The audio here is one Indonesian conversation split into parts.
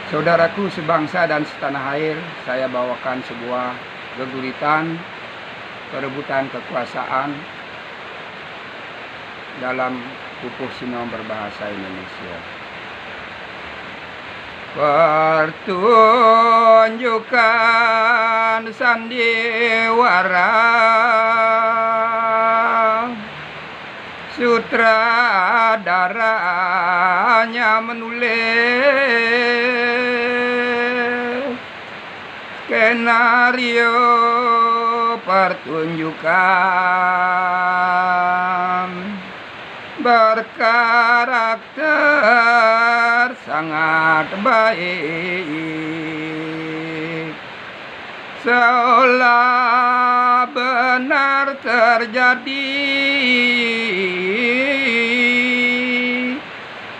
Saudaraku sebangsa dan setanah air, saya bawakan sebuah geguritan perebutan kekuasaan dalam Pupuh Sinom berbahasa Indonesia. Pertunjukan sandiwara, sutradaranya menulis skenario pertunjukan berkarakter sangat baik, seolah benar terjadi.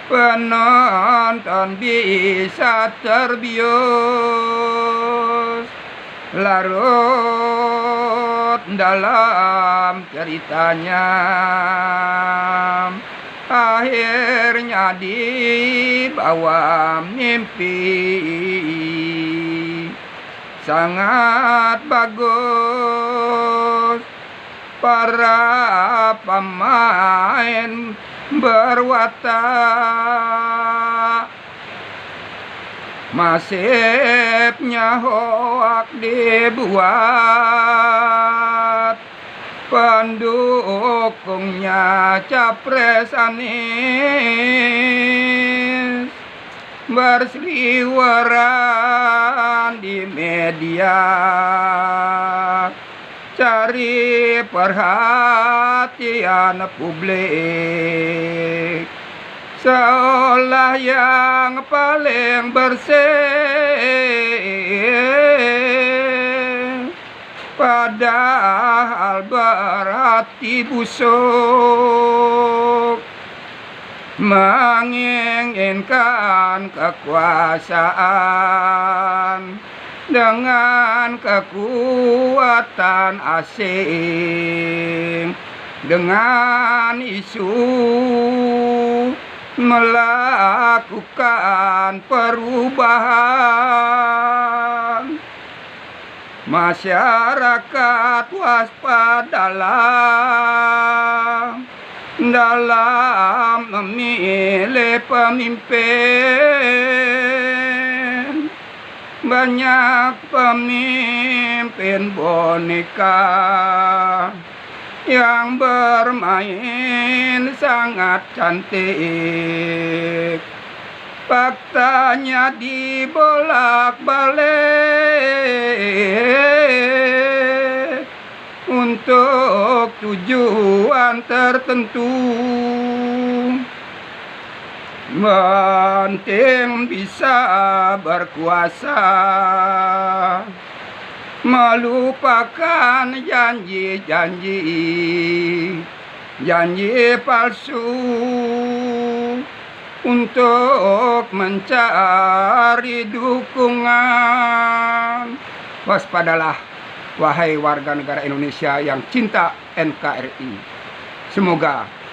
Penonton bisa terbius larut dalam ceritanya, akhirnya dibawa mimpi. Sangat bagus para pemain berwatak, masifnya hoak dibuat, pendukungnya Capres Anies berseliweran di media, cari perhatian publik, seolah yang paling bersih, padahal berhati busuk, menginginkan kekuasaan dengan kekuatan asing, dengan isu melakukan perubahan. Masyarakat waspadalah dalam memilih pemimpin. Banyak pemimpin boneka yang bermain sangat cantik, faktanya dibolak-balik untuk tujuan tertentu. Penting bisa berkuasa, melupakan janji palsu untuk mencari dukungan. Waspadalah, wahai warga negara Indonesia yang cinta NKRI. Semoga